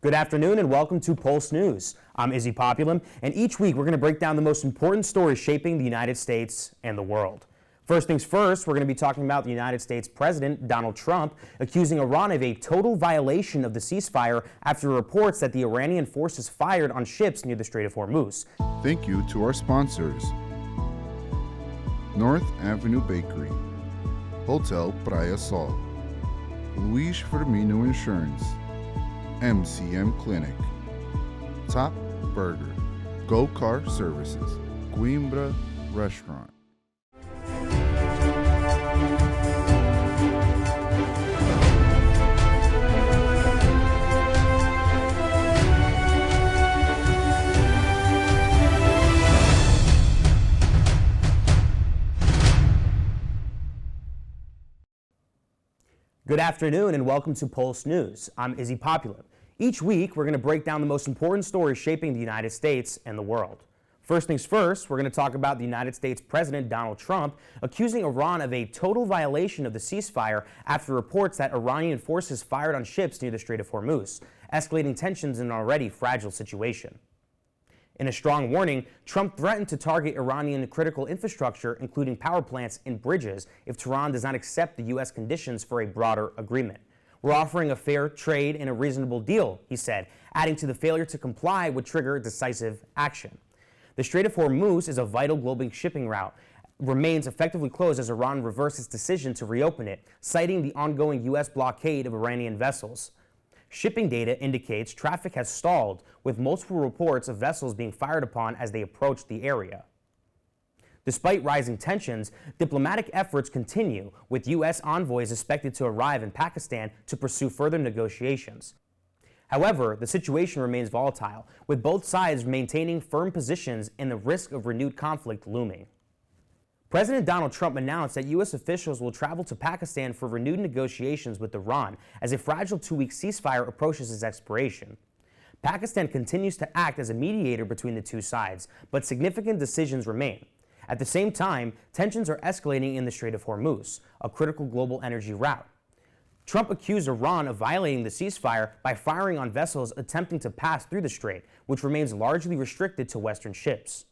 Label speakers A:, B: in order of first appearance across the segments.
A: Good afternoon and welcome to Pulse News. I'm Izzy Populim, and each week we're going to break down the most important stories shaping the United States and the world. First things first, we're going to be talking about the United States President Donald Trump accusing Iran of a total violation of the ceasefire after reports that the Iranian forces fired on ships near the Strait of Hormuz.
B: Thank you to our sponsors: North Avenue Bakery, Hotel Praia Sol, Luis Firmino Insurance, MCM Clinic, Top Burger, Go Car Services, Coimbra Restaurant.
A: Good afternoon and welcome to Pulse News. I'm Izzy Populim. Each week, we're going to break down the most important stories shaping the United States and the world. First things first, we're going to talk about the United States President Donald Trump accusing Iran of a total violation of the ceasefire after reports that Iranian forces fired on ships near the Strait of Hormuz, escalating tensions in an already fragile situation. In a strong warning, Trump threatened to target Iranian critical infrastructure, including power plants and bridges, if Tehran does not accept the U.S. conditions for a broader agreement. We're offering a fair trade and a reasonable deal, he said, adding to the failure to comply would trigger decisive action. The Strait of Hormuz is a vital global shipping route, remains effectively closed as Iran reversed its decision to reopen it, citing the ongoing U.S. blockade of Iranian vessels. Shipping data indicates traffic has stalled, with multiple reports of vessels being fired upon as they approach the area. Despite rising tensions, diplomatic efforts continue, with U.S. envoys expected to arrive in Pakistan to pursue further negotiations. However, the situation remains volatile, with both sides maintaining firm positions and the risk of renewed conflict looming. President Donald Trump announced that U.S. officials will travel to Pakistan for renewed negotiations with Iran as a fragile two-week ceasefire approaches its expiration. Pakistan continues to act as a mediator between the two sides, but significant decisions remain. At the same time, tensions are escalating in the Strait of Hormuz, a critical global energy route. Trump accused Iran of violating the ceasefire by firing on vessels attempting to pass through the strait, which remains largely restricted to Western ships.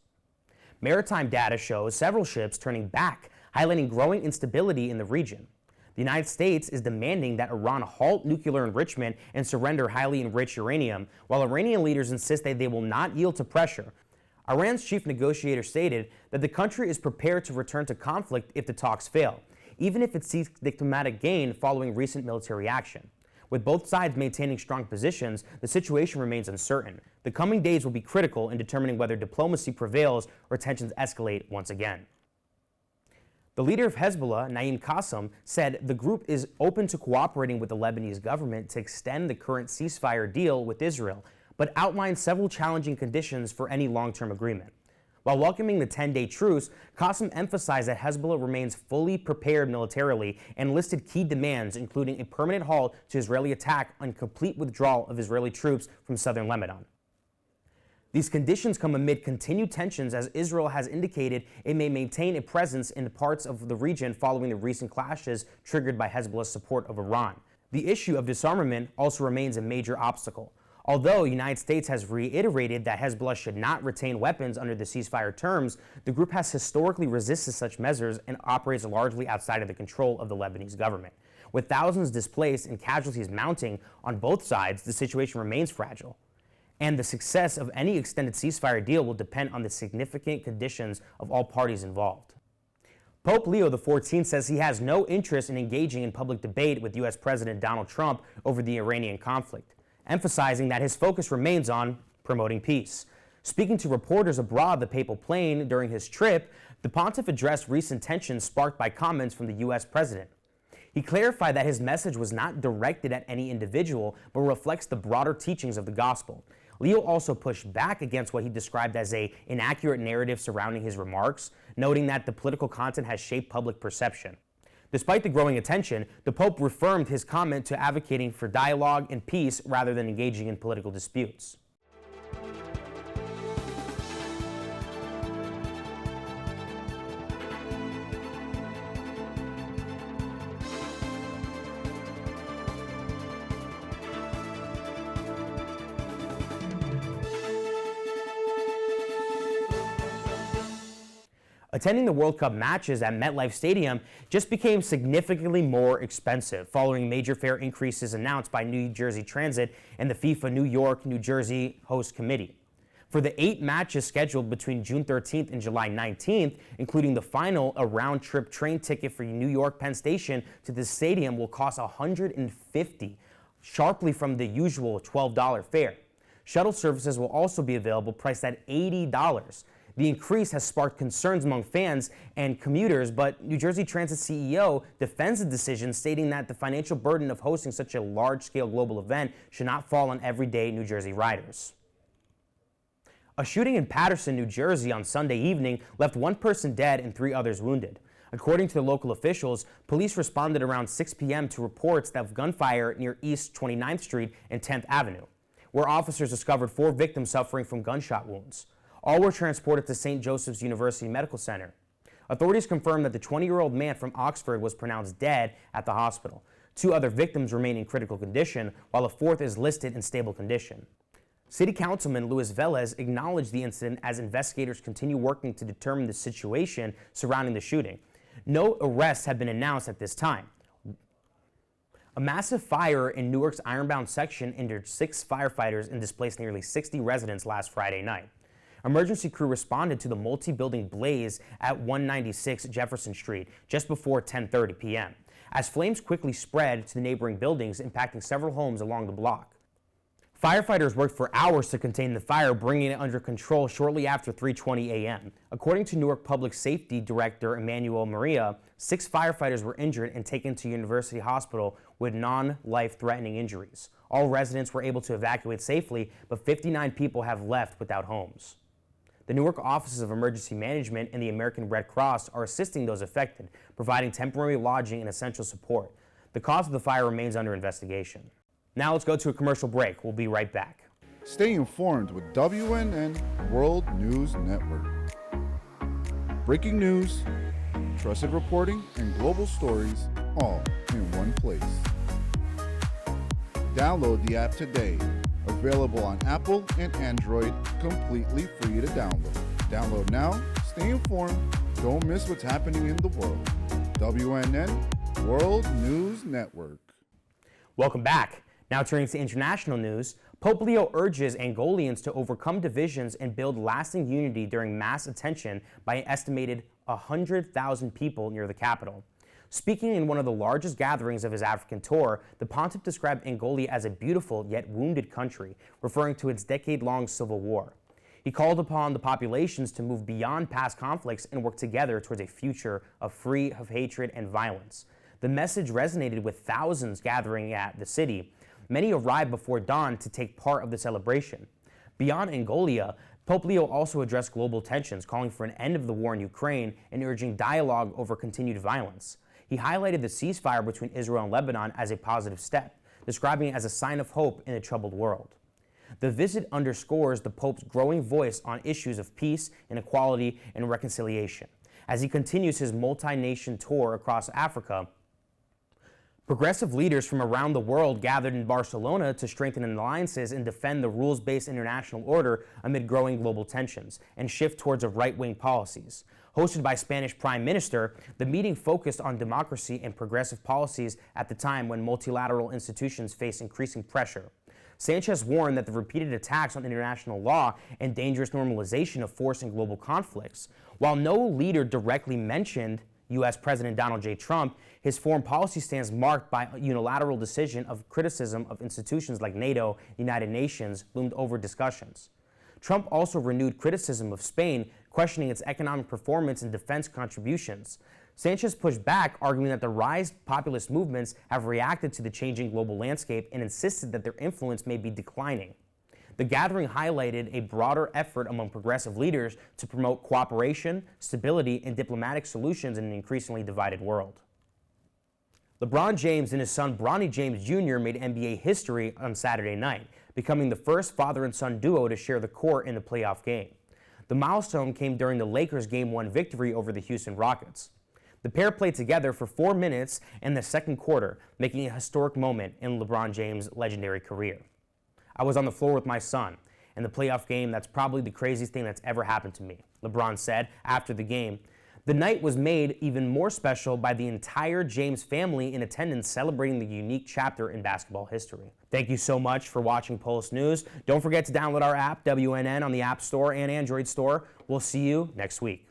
A: Maritime data shows several ships turning back, highlighting growing instability in the region. The United States is demanding that Iran halt nuclear enrichment and surrender highly enriched uranium, while Iranian leaders insist that they will not yield to pressure. Iran's chief negotiator stated that the country is prepared to return to conflict if the talks fail, even if it seeks diplomatic gain following recent military action. With both sides maintaining strong positions, the situation remains uncertain. The coming days will be critical in determining whether diplomacy prevails or tensions escalate once again. The leader of Hezbollah, Naim Qassem, said the group is open to cooperating with the Lebanese government to extend the current ceasefire deal with Israel, but outlined several challenging conditions for any long-term agreement. While welcoming the 10-day truce, Qassem emphasized that Hezbollah remains fully prepared militarily and listed key demands, including a permanent halt to Israeli attack and complete withdrawal of Israeli troops from southern Lebanon. These conditions come amid continued tensions as Israel has indicated it may maintain a presence in parts of the region following the recent clashes triggered by Hezbollah's support of Iran. The issue of disarmament also remains a major obstacle. Although the United States has reiterated that Hezbollah should not retain weapons under the ceasefire terms, the group has historically resisted such measures and operates largely outside of the control of the Lebanese government. With thousands displaced and casualties mounting on both sides, the situation remains fragile. And the success of any extended ceasefire deal will depend on the significant conditions of all parties involved. Pope Leo XIV says he has no interest in engaging in public debate with U.S. President Donald Trump over the Iranian conflict, emphasizing that his focus remains on promoting peace. Speaking to reporters abroad the papal plane during his trip, the pontiff addressed recent tensions sparked by comments from the U.S. president. He clarified that his message was not directed at any individual, but reflects the broader teachings of the gospel. Leo also pushed back against what he described as an inaccurate narrative surrounding his remarks, noting that the political content has shaped public perception. Despite the growing attention, the Pope reaffirmed his comment to advocating for dialogue and peace rather than engaging in political disputes. Attending the World Cup matches at MetLife Stadium just became significantly more expensive following major fare increases announced by New Jersey Transit and the FIFA New York, New Jersey Host Committee. For the 8 matches scheduled between June 13th and July 19th, including the final, a round-trip train ticket for New York Penn Station to the stadium will cost $150, sharply from the usual $12 fare. Shuttle services will also be available, priced at $80. The increase has sparked concerns among fans and commuters, but New Jersey Transit CEO defends the decision, stating that the financial burden of hosting such a large-scale global event should not fall on everyday New Jersey riders. A shooting in Paterson, New Jersey on Sunday evening left 1 person dead and 3 others wounded. According to the local officials, police responded around 6 p.m. to reports of gunfire near East 29th Street and 10th Avenue, where officers discovered 4 victims suffering from gunshot wounds. All were transported to St. Joseph's University Medical Center. Authorities confirmed that the 20-year-old man from Oxford was pronounced dead at the hospital. 2 other victims remain in critical condition, while a 4th is listed in stable condition. City Councilman Luis Velez acknowledged the incident as investigators continue working to determine the situation surrounding the shooting. No arrests have been announced at this time. A massive fire in Newark's Ironbound section injured 6 firefighters and displaced nearly 60 residents last Friday night. Emergency crew responded to the multi-building blaze at 196 Jefferson Street just before 10:30 p.m. as flames quickly spread to the neighboring buildings, impacting several homes along the block. Firefighters worked for hours to contain the fire, bringing it under control shortly after 3:20 a.m. According to Newark Public Safety Director Emmanuel Maria, 6 firefighters were injured and taken to University Hospital with non-life-threatening injuries. All residents were able to evacuate safely, but 59 people have left without homes. The Newark Offices of Emergency Management and the American Red Cross are assisting those affected, providing temporary lodging and essential support. The cause of the fire remains under investigation. Now let's go to a commercial break. We'll be right back.
B: Stay informed with WNN World News Network. Breaking news, trusted reporting, and global stories all in one place. Download the app today. Available on Apple and Android, completely free to download. Download now, stay informed, don't miss what's happening in the world. WNN World News Network.
A: Welcome back. Now turning to international news, Pope Leo urges Angolians to overcome divisions and build lasting unity during mass attention by an estimated 100,000 people near the capital. Speaking in one of the largest gatherings of his African tour, the pontiff described Angola as a beautiful yet wounded country, referring to its decade-long civil war. He called upon the populations to move beyond past conflicts and work together towards a future free of hatred and violence. The message resonated with thousands gathering at the city. Many arrived before dawn to take part of the celebration. Beyond Angola, Pope Leo also addressed global tensions, calling for an end of the war in Ukraine and urging dialogue over continued violence. He highlighted the ceasefire between Israel and Lebanon as a positive step, describing it as a sign of hope in a troubled world. The visit underscores the Pope's growing voice on issues of peace, inequality, and reconciliation. As he continues his multi-nation tour across Africa, progressive leaders from around the world gathered in Barcelona to strengthen alliances and defend the rules-based international order amid growing global tensions and shift towards right-wing policies. Hosted by Spanish Prime Minister, the meeting focused on democracy and progressive policies at the time when multilateral institutions face increasing pressure. Sanchez warned that the repeated attacks on international law and dangerous normalization of force in global conflicts. While no leader directly mentioned U.S. President Donald J. Trump, his foreign policy stance marked by a unilateral decision of criticism of institutions like NATO, United Nations, loomed over discussions. Trump also renewed criticism of Spain, questioning its economic performance and defense contributions. Sanchez pushed back, arguing that the rise populist movements have reacted to the changing global landscape and insisted that their influence may be declining. The gathering highlighted a broader effort among progressive leaders to promote cooperation, stability, and diplomatic solutions in an increasingly divided world. LeBron James and his son Bronny James Jr. made NBA history on Saturday night, becoming the first father and son duo to share the court in the playoff game. The milestone came during the Lakers' Game 1 victory over the Houston Rockets. The pair played together for 4 minutes in the second quarter, making a historic moment in LeBron James' legendary career. "I was on the floor with my son. In the playoff game, that's probably the craziest thing that's ever happened to me," LeBron said after the game. The night was made even more special by the entire James family in attendance celebrating the unique chapter in basketball history. Thank you so much for watching Pulse News. Don't forget to download our app, WNN, on the App Store and Android Store. We'll see you next week.